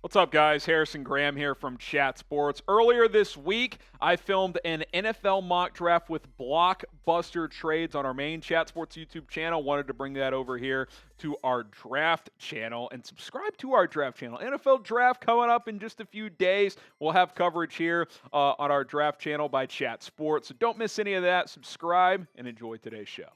What's up, guys? Harrison Graham here from Chat Sports. Earlier this week, I filmed an NFL mock draft with Blockbuster Trades on our main Chat Sports YouTube channel. Wanted to bring that over here to our draft channel and subscribe to our draft channel. NFL draft coming up in just a few days. We'll have coverage here on our draft channel by Chat Sports. So don't miss any of that. Subscribe and enjoy today's show.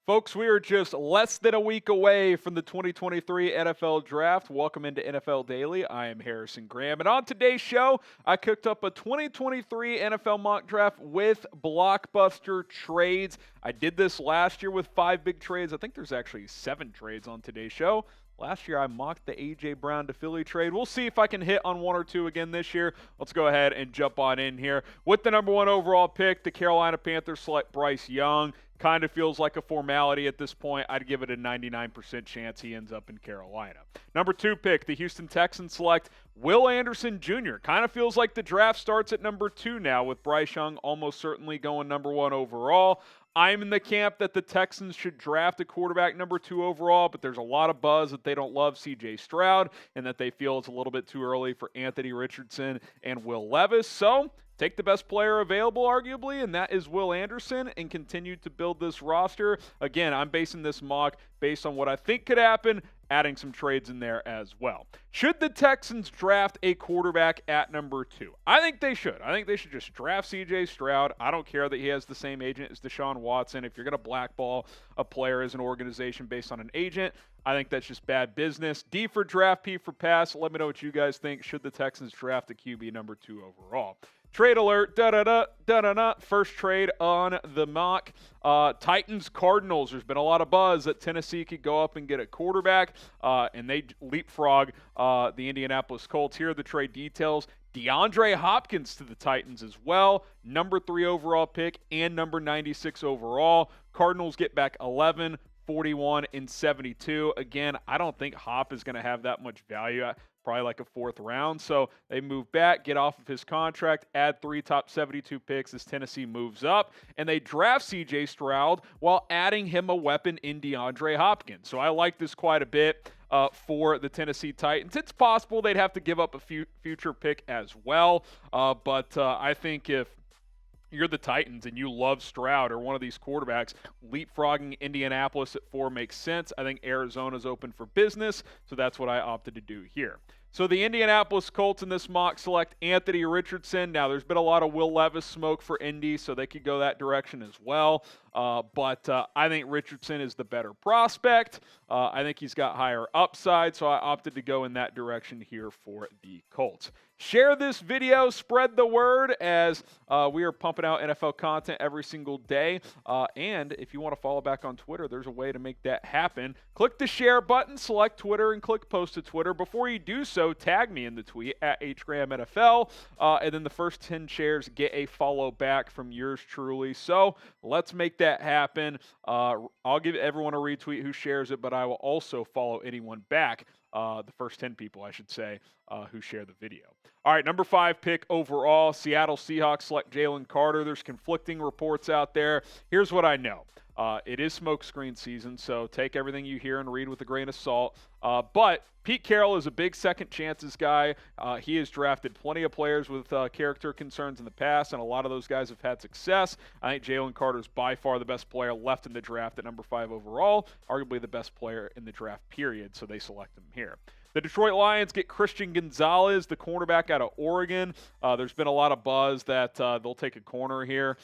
Folks, we are just less than a week away from the 2023 NFL Draft. Welcome into NFL Daily. I am Harrison Graham. And on today's show, I cooked up a 2023 NFL mock draft with Blockbuster Trades. I did this last year with 5 big trades. I think there's actually 7 trades on today's show. Last year, I mocked the A.J. Brown to Philly trade. We'll see if I can hit on 1 or 2 again this year. Let's go ahead and jump on in here. With the number 1 overall pick, the Carolina Panthers select Bryce Young. Kind of feels like a formality at this point. I'd give it a 99% chance he ends up in Carolina. Number 2 pick, the Houston Texans select Will Anderson Jr. Kind of feels like the draft starts at number 2 now, with Bryce Young almost certainly going number 1 overall. I'm in the camp that the Texans should draft a quarterback number 2 overall, but there's a lot of buzz that they don't love C.J. Stroud and that they feel it's a little bit too early for Anthony Richardson and Will Levis. So take the best player available, arguably, and that is Will Anderson, and continue to build this roster. Again, I'm basing this mock based on what I think could happen, adding some trades in there as well. Should the Texans draft a quarterback at number 2? I think they should. I think they should just draft C.J. Stroud. I don't care that he has the same agent as Deshaun Watson. If you're going to blackball a player as an organization based on an agent, I think that's just bad business. D for draft, P for pass. Let me know what you guys think. Should the Texans draft a QB number 2 overall? Trade alert, da-da-da. First trade on the mock. Titans, Cardinals. There's been a lot of buzz that Tennessee could go up and get a quarterback, and they leapfrog the Indianapolis Colts. Here are the trade details. DeAndre Hopkins to the Titans as well. Number 3 overall pick and number 96 overall. Cardinals get back 11, 41, and 72. Again, I don't think Hop is going to have that much value. Probably like a 4th round. So they move back, get off of his contract, add 3 top 72 picks as Tennessee moves up, and they draft C.J. Stroud while adding him a weapon in DeAndre Hopkins. So I like this quite a bit for the Tennessee Titans. It's possible they'd have to give up a future pick as well, but I think if you're the Titans and you love Stroud or one of these quarterbacks, leapfrogging Indianapolis at 4 makes sense. I think Arizona's open for business, so that's what I opted to do here. So the Indianapolis Colts in this mock select Anthony Richardson. Now, there's been a lot of Will Levis smoke for Indy, so they could go that direction as well. But I think Richardson is the better prospect. I think he's got higher upside, so I opted to go in that direction here for the Colts. Share this video, spread the word, as we are pumping out NFL content every single day. And if you want to follow back on Twitter, there's a way to make that happen. Click the share button, select Twitter, and click post to Twitter. Before you do so, tag me in the tweet at HGrahamNFL, and then the first 10 shares get a follow back from yours truly. So let's make that happen. I'll give everyone a retweet who shares it, but I will also follow anyone back. The first 10 people, I should say, who share the video. All right, number 5 pick overall, Seattle Seahawks select Jalen Carter. There's conflicting reports out there. Here's what I know. It is smokescreen season, so take everything you hear and read with a grain of salt. But Pete Carroll is a big second chances guy. He has drafted plenty of players with character concerns in the past, and a lot of those guys have had success. I think Jalen Carter is by far the best player left in the draft at number 5 overall, arguably the best player in the draft period, so they select him here. The Detroit Lions get Christian Gonzalez, the cornerback out of Oregon. There's been a lot of buzz that they'll take a corner here.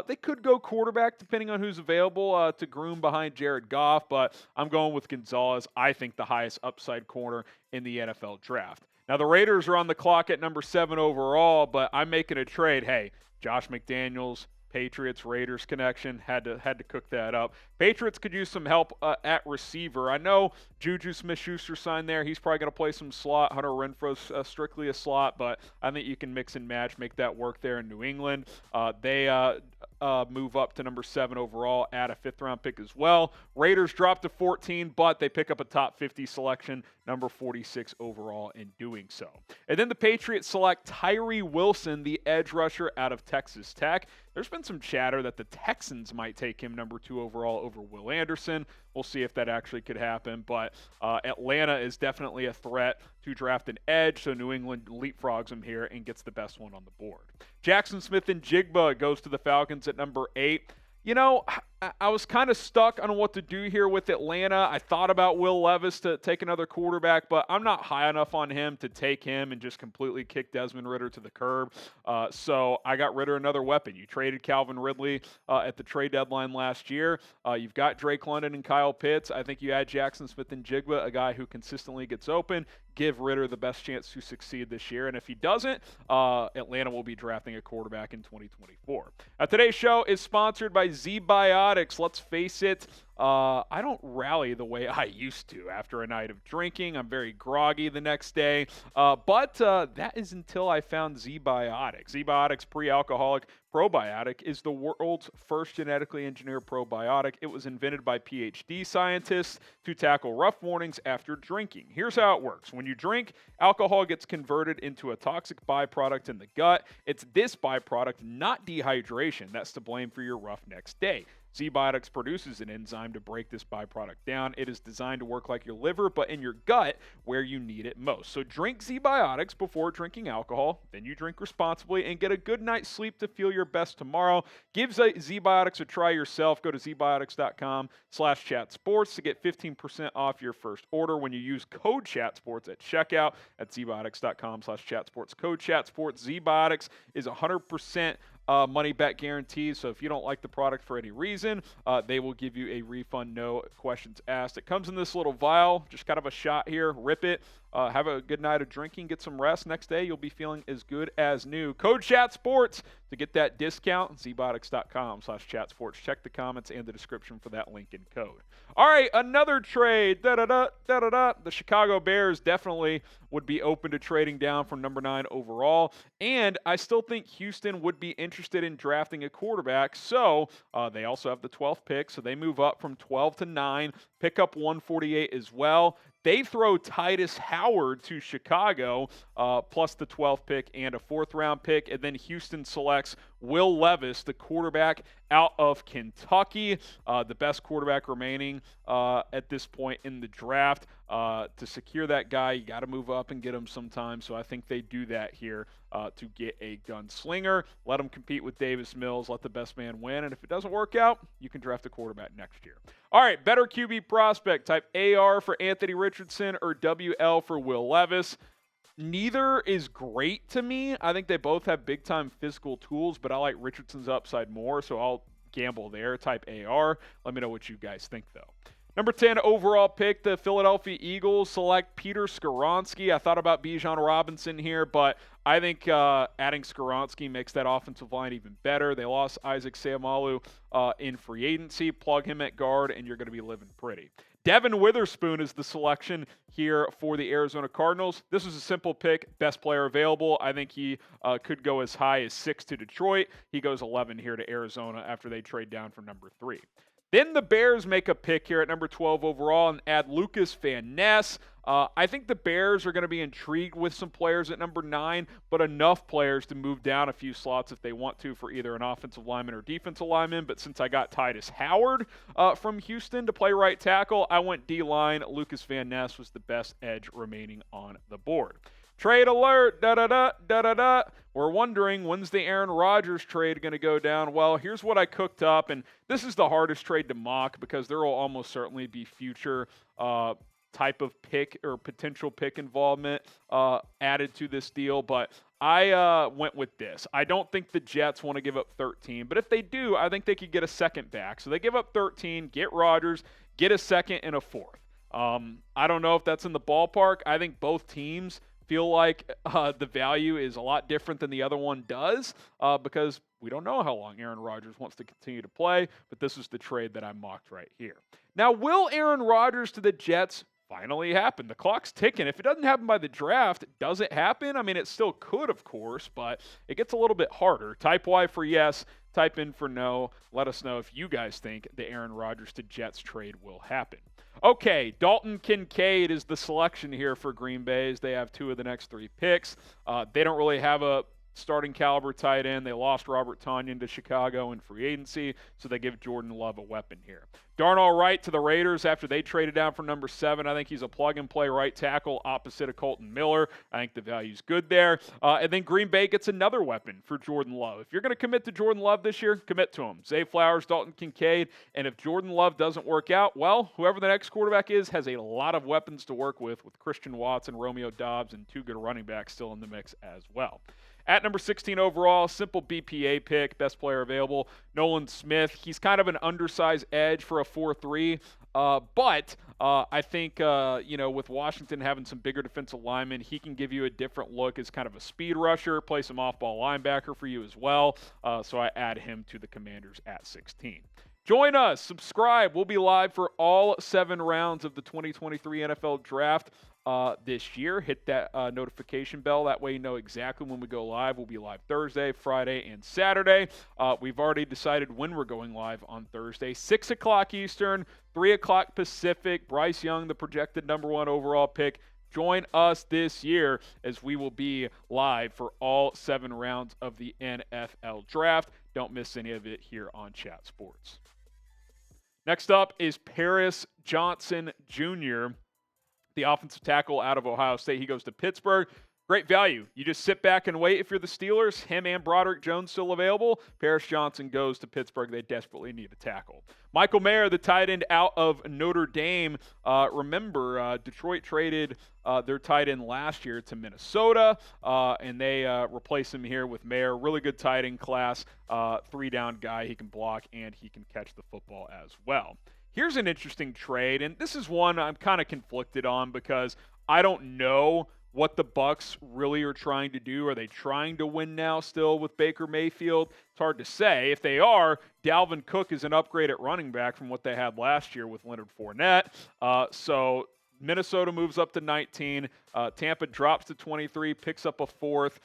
They could go quarterback depending on who's available to groom behind Jared Goff, but I'm going with Gonzalez. I think the highest upside corner in the NFL draft. Now, the Raiders are on the clock at number 7 overall, but I'm making a trade. Hey, Josh McDaniels, Patriots, Raiders connection, had to cook that up. Patriots could use some help at receiver. I know Juju Smith-Schuster signed there. He's probably going to play some slot. Hunter Renfrow strictly a slot, but I think you can mix and match, make that work there in New England. They move up to number 7 overall, add a 5th-round pick as well. Raiders drop to 14, but they pick up a top 50 selection, number 46 overall in doing so. And then the Patriots select Tyree Wilson, the edge rusher out of Texas Tech. There's been some chatter that the Texans might take him number 2 overall over Will Anderson. We'll see if that actually could happen, but Atlanta is definitely a threat to draft an edge, so New England leapfrogs him here and gets the best one on the board. Jackson Smith-Njigba goes to the Falcons at number 8. You know, I was kind of stuck on what to do here with Atlanta. I thought about Will Levis to take another quarterback, but I'm not high enough on him to take him and just completely kick Desmond Ridder to the curb. So I got rid of another weapon. You traded Calvin Ridley at the trade deadline last year. You've got Drake London and Kyle Pitts. I think you add Jackson Smith-Njigba, a guy who consistently gets open. Give Ridder the best chance to succeed this year. And if he doesn't, Atlanta will be drafting a quarterback in 2024. Today's show is sponsored by Z-Biotics. Let's face it, I don't rally the way I used to after a night of drinking. I'm very groggy the next day. But that is until I found Z-Biotics. Z-Biotics pre-alcoholic probiotic is the world's first genetically engineered probiotic. It was invented by PhD scientists to tackle rough mornings after drinking. Here's how it works. When you drink, alcohol gets converted into a toxic byproduct in the gut. It's this byproduct, not dehydration, that's to blame for your rough next day. Z-Biotics produces an enzyme to break this byproduct down. It is designed to work like your liver, but in your gut where you need it most. So drink Z-Biotics before drinking alcohol. Then you drink responsibly and get a good night's sleep to feel your best tomorrow. Give Z-Biotics a try yourself. Go to zbiotics.com/chatsports to get 15% off your first order when you use code chatsports at checkout at zbiotics.com/chatsports. Code chatsports. Z-Biotics is 100% money back guaranteed. So if you don't like the product for any reason, they will give you a refund, no questions asked. It comes in this little vial, just kind of a shot here. Rip it. Have a good night of drinking, get some rest. Next day, you'll be feeling as good as new. Code ChatSports to get that discount. zbiotics.com/chatsports. Check the comments and the description for that link and code. All right, another trade. The Chicago Bears definitely would be open to trading down from number 9 overall. And I still think Houston would be interested in drafting a quarterback. So they also have the 12th pick. So they move up from 12 to 9, pick up 148 as well. They throw Titus Howard to Chicago, plus the 12th pick and a 4th-round pick. And then Houston selects Will Levis, the quarterback out of Kentucky, the best quarterback remaining at this point in the draft. To secure that guy, you got to move up and get him sometime. So I think they do that here to get a gunslinger. Let him compete with Davis Mills. Let the best man win. And if it doesn't work out, you can draft a quarterback next year. All right, better QB prospect. Type AR for Anthony Richardson or WL for Will Levis. Neither is great to me. I think they both have big-time physical tools, but I like Richardson's upside more, so I'll gamble there. Type AR. Let me know what you guys think, though. Number 10 overall pick, the Philadelphia Eagles select Peter Skoronski. I thought about Bijan Robinson here, but I think adding Skoronski makes that offensive line even better. They lost Isaac Seumalo in free agency. Plug him at guard, and you're going to be living pretty. Devin Witherspoon is the selection here for the Arizona Cardinals. This is a simple pick, best player available. I think he could go as high as 6 to Detroit. He goes 11 here to Arizona after they trade down from number 3. Then the Bears make a pick here at number 12 overall and add Lucas Van Ness. I think the Bears are going to be intrigued with some players at number 9, but enough players to move down a few slots if they want to for either an offensive lineman or defensive lineman. But since I got Titus Howard from Houston to play right tackle, I went D-line. Lucas Van Ness was the best edge remaining on the board. Trade alert, We're wondering, when's the Aaron Rodgers trade going to go down? Well, here's what I cooked up, and this is the hardest trade to mock because there will almost certainly be future type of pick or potential pick involvement added to this deal, but I went with this. I don't think the Jets want to give up 13, but if they do, I think they could get a second back. So they give up 13, get Rodgers, get a second and a 4th. I don't know if that's in the ballpark. I think both teams feel like the value is a lot different than the other one does because we don't know how long Aaron Rodgers wants to continue to play, but this is the trade that I mocked right here. Now, will Aaron Rodgers to the Jets finally happen? The clock's ticking. If it doesn't happen by the draft, does it happen? I mean, it still could, of course, but it gets a little bit harder. Type Y for yes. Type in for no. Let us know if you guys think the Aaron Rodgers to Jets trade will happen. Okay, Dalton Kincaid is the selection here for Green Bay as they have 2 of the next 3 picks. They don't really have a starting caliber tight end. They lost Robert Tonyan to Chicago in free agency, so they give Jordan Love a weapon here. Darnell Wright to the Raiders after they traded down for number 7. I think he's a plug-and-play right tackle opposite of Colton Miller. I think the value's good there. And then Green Bay gets another weapon for Jordan Love. If you're going to commit to Jordan Love this year, commit to him. Zay Flowers, Dalton Kincaid, and if Jordan Love doesn't work out, well, whoever the next quarterback is has a lot of weapons to work with Christian Watson, Romeo Doubs, and 2 good running backs still in the mix as well. At number 16 overall, simple BPA pick, best player available, Nolan Smith. He's kind of an undersized edge for a 4-3, but I think, with Washington having some bigger defensive linemen, he can give you a different look as kind of a speed rusher, play some off-ball linebacker for you as well, so I add him to the Commanders at 16. Join us, subscribe. We'll be live for all 7 rounds of the 2023 NFL Draft this year. Hit that notification bell. That way you know exactly when we go live. We'll be live Thursday, Friday, and Saturday. We've already decided when we're going live on Thursday. 6 o'clock Eastern, 3 o'clock Pacific. Bryce Young, the projected number 1 overall pick. Join us this year as we will be live for all 7 rounds of the NFL Draft. Don't miss any of it here on Chat Sports. Next up is Paris Johnson Jr., the offensive tackle out of Ohio State. He goes to Pittsburgh. Great value. You just sit back and wait if you're the Steelers. Him and Broderick Jones still available. Paris Johnson goes to Pittsburgh. They desperately need a tackle. Michael Mayer, the tight end out of Notre Dame. Remember, Detroit traded their tight end last year to Minnesota, and they replaced him here with Mayer. Really good tight end class. 3-down guy. He can block, and he can catch the football as well. Here's an interesting trade, and this is one I'm kind of conflicted on because I don't know what the Bucs really are trying to do. Are they trying to win now still with Baker Mayfield? It's hard to say. If they are, Dalvin Cook is an upgrade at running back from what they had last year with Leonard Fournette. So Minnesota moves up to 19. Tampa drops to 23, picks up a 4th,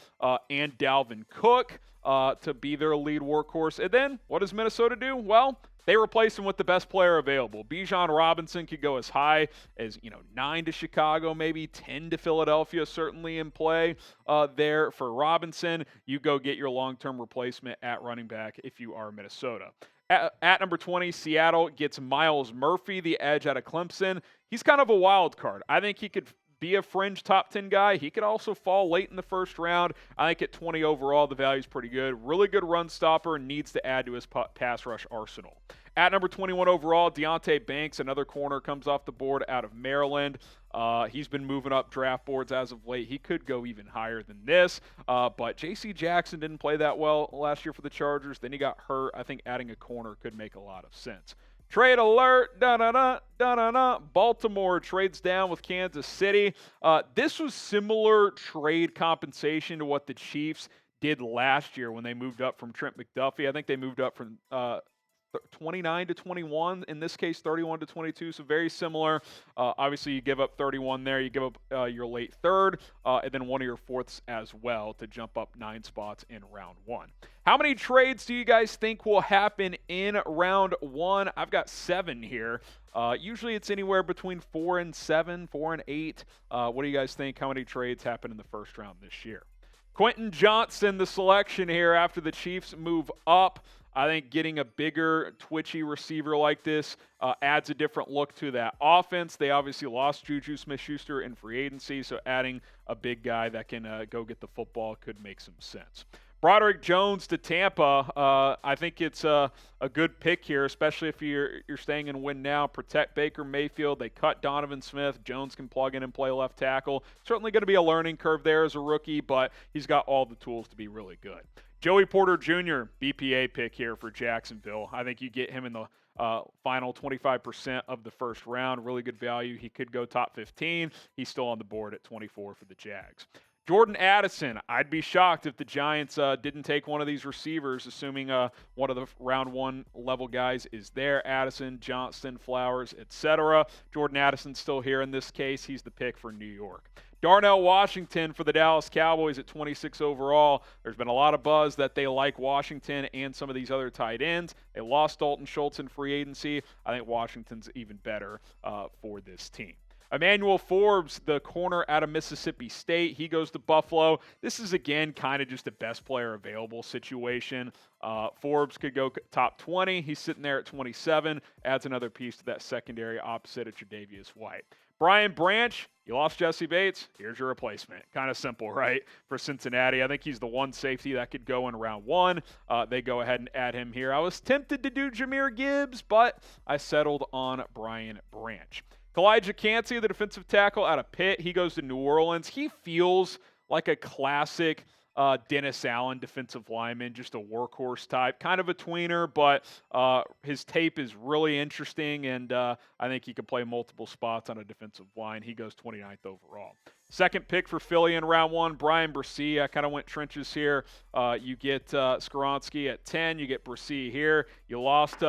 and Dalvin Cook to be their lead workhorse. And then what does Minnesota do? Well, they replace him with the best player available. Bijan Robinson could go as high as 9 to Chicago, maybe 10 to Philadelphia, certainly in play there for Robinson. You go get your long-term replacement at running back if you are Minnesota. At number 20, Seattle gets Myles Murphy, the edge out of Clemson. He's kind of a wild card. I think he could be a fringe top 10 guy. He could also fall late in the first round. I think at 20 overall, the value's pretty good. Really good run stopper and needs to add to his pass rush arsenal. At number 21 overall, Deonte Banks, another corner, comes off the board out of Maryland. He's been moving up draft boards as of late. He could go even higher than this, but J.C. Jackson didn't play that well last year for the Chargers. Then he got hurt. I think adding a corner could make a lot of sense. Trade alert, da-da-da, da-da-da. Baltimore trades down with Kansas City. This was similar trade compensation to what the Chiefs did last year when they moved up from Trent McDuffie. I think they moved up from 29 to 21, in this case 31 to 22, so very similar. Obviously, you give up 31 there. You give up your late 3rd, and then one of your 4ths as well to jump up 9 spots in round 1. How many trades do you guys think will happen in round 1? I've got 7 here. Usually it's anywhere between 4 and 7, 4 and 8. What do you guys think? How many trades happen in the first round this year? Quentin Johnson, the selection here after the Chiefs move up. I think getting a bigger, twitchy receiver like this adds a different look to that offense. They obviously lost Juju Smith-Schuster in free agency, so adding a big guy that can go get the football could make some sense. Broderick Jones to Tampa. I think it's a good pick here, especially if you're staying in win now. Protect Baker Mayfield. They cut Donovan Smith. Jones can plug in and play left tackle. Certainly going to be a learning curve there as a rookie, but he's got all the tools to be really good. Joey Porter Jr., BPA pick here for Jacksonville. I think you get him in the final 25% of the first round. Really good value. He could go top 15. He's still on the board at 24 for the Jags. Jordan Addison, I'd be shocked if the Giants didn't take one of these receivers, assuming one of the round 1 level guys is there. Addison, Johnston, Flowers, etc. Jordan Addison's still here in this case. He's the pick for New York. Darnell Washington for the Dallas Cowboys at 26 overall. There's been a lot of buzz that they like Washington and some of these other tight ends. They lost Dalton Schultz in free agency. I think Washington's even better for this team. Emmanuel Forbes, the corner out of Mississippi State, he goes to Buffalo. This is, again, kind of just a best player available situation. Forbes could go top 20. He's sitting there at 27. Adds another piece to that secondary opposite of Tre'Davious White. Brian Branch, you lost Jesse Bates. Here's your replacement. Kind of simple, right, for Cincinnati. I think he's the one safety that could go in round 1. They go ahead and add him here. I was tempted to do Jahmyr Gibbs, but I settled on Brian Branch. Kalijah Cansey, the defensive tackle out of Pitt, he goes to New Orleans. He feels like a classic Dennis Allen defensive lineman, just a workhorse type, kind of a tweener, but his tape is really interesting, and I think he can play multiple spots on a defensive line. He goes 29th overall. Second pick for Philly in round 1, Brian Bresee. I kind of went trenches here. You get Skoronski at 10. You get Bresee here. You lost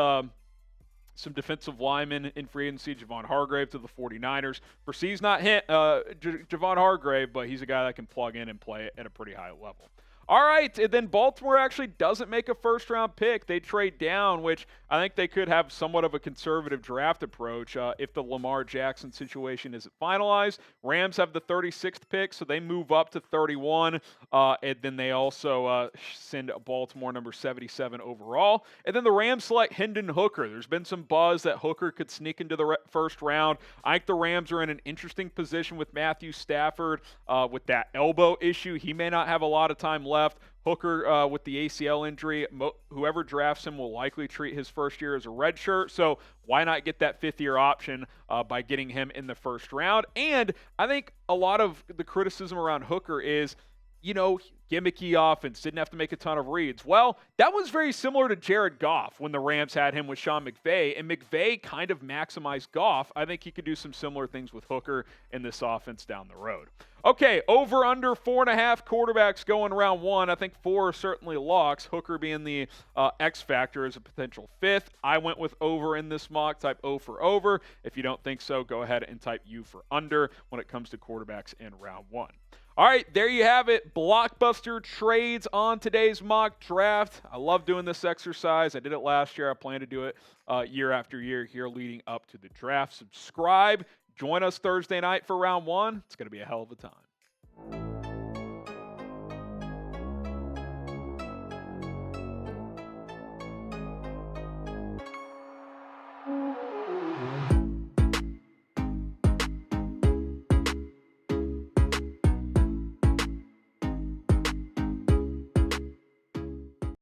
some defensive linemen in free agency, Javon Hargrave to the 49ers. Bresee's not Javon Hargrave, but he's a guy that can plug in and play at a pretty high level. All right, and then Baltimore actually doesn't make a first-round pick. They trade down, which I think they could have somewhat of a conservative draft approach if the Lamar Jackson situation isn't finalized. Rams have the 36th pick, so they move up to 31, and then they also send Baltimore number 77 overall. And then the Rams select Hendon Hooker. There's been some buzz that Hooker could sneak into the first round. I think the Rams are in an interesting position with Matthew Stafford with that elbow issue. He may not have a lot of time left. Hooker with the ACL injury, whoever drafts him will likely treat his first year as a redshirt. So why not get that fifth-year option by getting him in the first round? And I think a lot of the criticism around Hooker is, gimmicky offense, didn't have to make a ton of reads. Well, that was very similar to Jared Goff when the Rams had him with Sean McVay, and McVay kind of maximized Goff. I think he could do some similar things with Hooker in this offense down the road. Okay, over under 4.5 quarterbacks going round 1. I think 4 are certainly locks, Hooker being the X factor as a potential 5th. I went with over in this mock, type O for over. If you don't think so, go ahead and type U for under when it comes to quarterbacks in round 1. All right, there you have it. Blockbuster trades on today's mock draft. I love doing this exercise. I did it last year. I plan to do it year after year here leading up to the draft. Subscribe. Join us Thursday night for round 1. It's going to be a hell of a time.